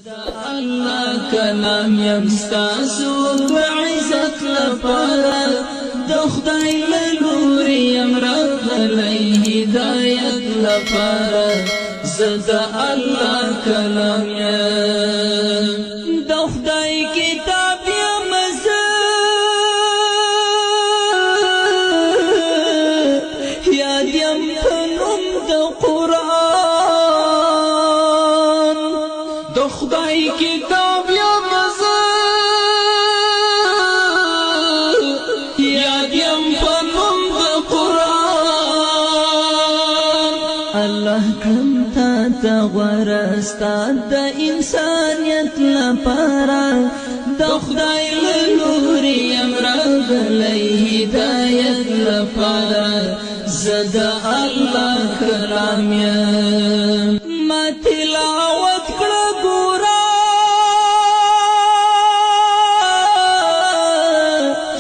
الله کلام یم ستاسو بعزت لپاره د خدای له لوري یم راغلی هدایت لپاره زه د الله کلام یم د خدای کتاب یم زه یاد یم په نوم د قرآن د خدای کتاب یم زه یاد یم په نوم د قرآن الله کړم تا ته غوره ستا د انسانیت لپاره د خدای له لوري یم راغلی هدایت لپاره زه د الله کلام یم ما تلاوت کړه ګوره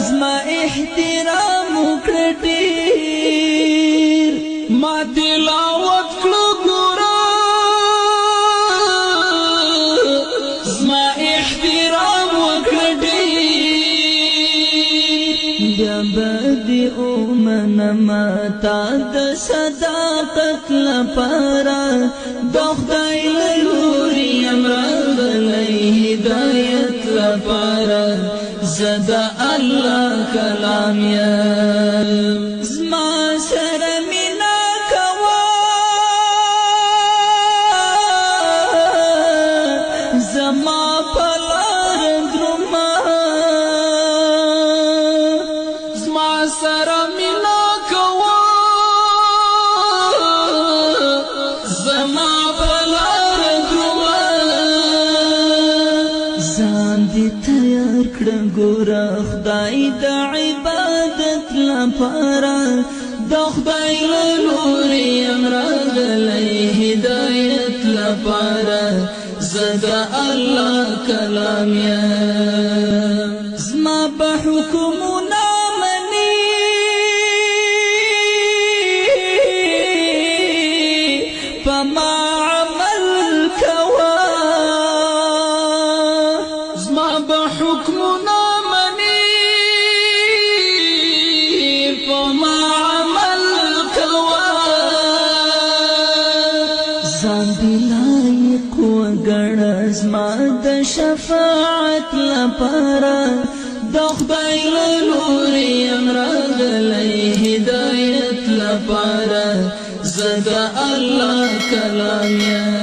زما احترام وکړه ډېر ما تلاوت کړه ګوره زما احترام وکړه ډېر بیا به دې ومنمه تا د صداقت لپاره د خدای له لوري یم راغلی هدایت لپاره زه د الله کلام یم زما سره مینه کوه زما په لار درومه زما سره مینه کوه زما په لار درومه ځان دې تیار کړه ګوره خدای د عبادت لپاره د خدای له لوري یم راغلی هدایت لپاره زه د الله کلام یم زما به حکمونه مني په ما عمل کوه زما به حکمونه مني په ما عمل کوه ځان دې لایق وګڼه زما د شفاعت لپاره د خدای له لوري یم راغلی هدایت لپاره زه د الله کلام یم